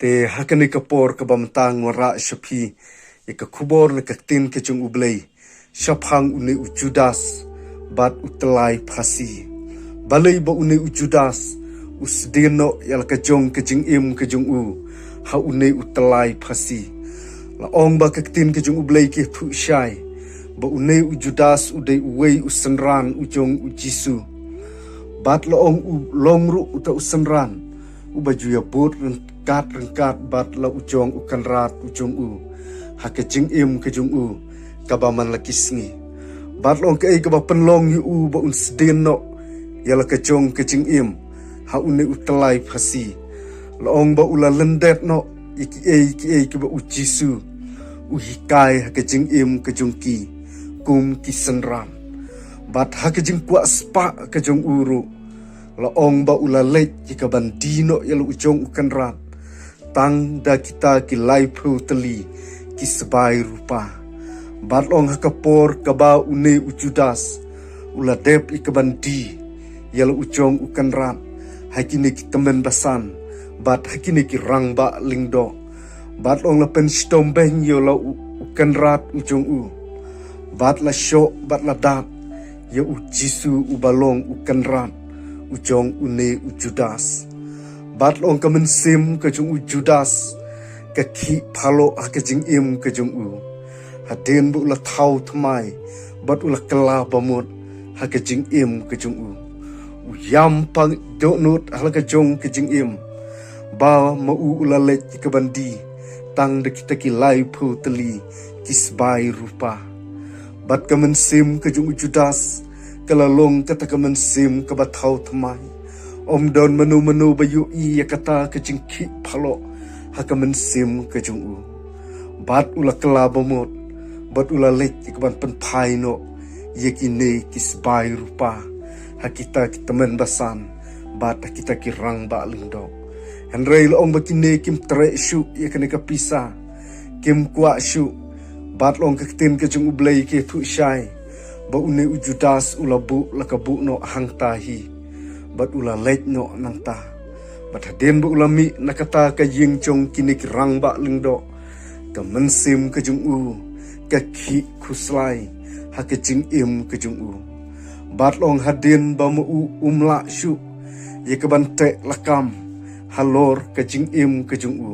te hakani kapor ka bamtang wara shapi ka kubor le kaktin ke chung ublei shaphang une u Judas bat utlai phasi balei ba une u Judas usdeno yal ka jong ke jing im ke jung u ha une utlai phasi la ong ba kaktin ke jung ublei ke phu shai ba une u Judas udei uwei usanran u jong u Jisu bat la ong u longru uta usanran u baju ya bot rengkat bat la ujong u kanrat ujong u ha ke jing im ke jung u ka ba man la kisngi bat long ke ka ba penlong yu u ba un sdeno ya la ke jong ke jing im ha une utlai phasi la ong ba ula lendet no iki ke ba u Jisu u hikai ha ke jing im ke jung ki kum ki senram bat ha ke jing kwa spa ke jong uru la ong ba ula lech jika bandino ya lu ujong ukan rat tang da kita ki lai phu teli ki sebai rupa bat ong ha kapor ka ba une u Judas ula dep ikabandi ya lu ujong ukan rat hakini ki temen basan bat hakini ki rang ba lingdo bat ong la pen stombeng yo la ukan rat ujong u bat la sho bat la dat ya u Jisu u balong ukan rat ujong une u Judas bat long ka mensim ke jung u Judas ka ki phalo a ke jing im ke jung u haden bu la thau thmai bat u la kala bamut ha ke jing im ke jung u yam pang do nut ha ke jong ke jing im ba ma u la lech ke bandi tang de kita ki lai phu teli kisbai rupa bat ka mensim ke jung u Judas kalalong kata ka mensim ka bathau thmai om don menu bayu i ya kata ke jingki phalo ha ka mensim ke jung u bat ula kala bomot bat ula lech ke ban pen phai no ye ki ne kisbai rupa ha kita men basan bat kita ki rang ba lingdo henrei lo ong bakine kim tre shu ye kene ka pisa kim kwa shu bat long ka tin ke jung u blei ke thu shai ba une u Judas ula bu la ka bu no hang tahi bat ula lech no nang ta bat haden bu ula mi nakata ka ying chong kinik rang ba lingdo ka mensim ka jung u ka ki khuslai ha ka jing im ka jung u bat long haden ba mu u umla shu ye ka ban te lakam halor ka jing im ka jung u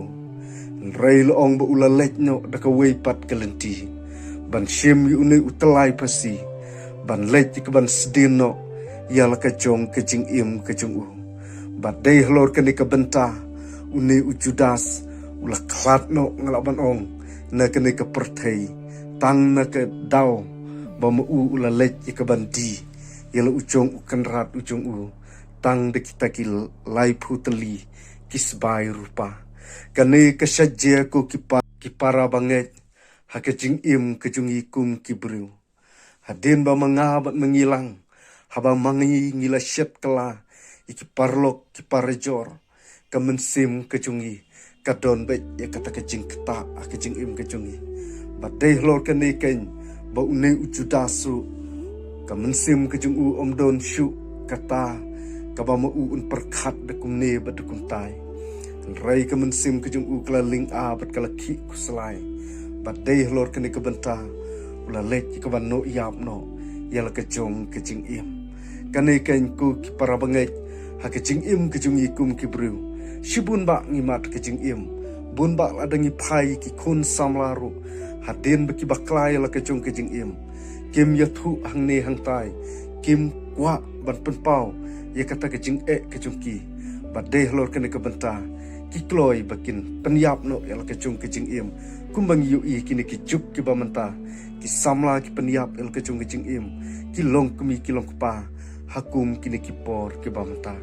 rei lo ong ba ula lech no da ka wei pat ka lenti ban shim yu ne utlai pasi ban lech ke ban sdino ya la ka jong ke jing im ke jung u bat dei hlor ke ni ka benta une u Judas ula klat no ngala ban ong na ke ni ka perthei tang na ke dau ba mu u ula lech ke ban di ya la ujong u kan rat ujong u tang de kita ki lai phu teli kisbai rupa kane ka shajje ko ki para banget ha ke jing im ke jung i kum ki bru haden ba mangabat mengilang haba mangi ngila syet kala iki parlok ki parejor ka mensim ke jungi ka don bet ya kata ke jing keta ke jing im ke jungi ba dei lor ka ne ken ba une u Judasu ka mensim ke jung u om don shu kata ka ba mu un perkhat de kum ne ba de kum tai rai ka mensim ke jung u kala ling a bat kala ki kuslai ba dei lor ka ne ka benta ula lech ka ban no yap no yala ka jong ke jing im kane ken ku ki para bangai ha ke jing im ke jung i kum ki bru shibun ba ngimat ke jing im bun ba la dangi phai ki khun samlaru haden ba ki baklai la ka jong ke jing im kim ya thu hang ne hang tai kim kwa ban pen pau ye kata ke jing ke jung ki ba de hlor kane ka benta ki kloi bakin penyap no yala ka jong ke jing im kumbang yu i kini ki juk ki ba menta ki samla ki penyap el ke jong ke jing im ki long kumi ki long pa hakum kini ki por ki ba menta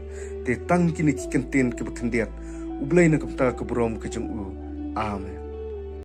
te tang kini ki kenten ki ba kendiat ublai na kapta ke brom ke jong u amen.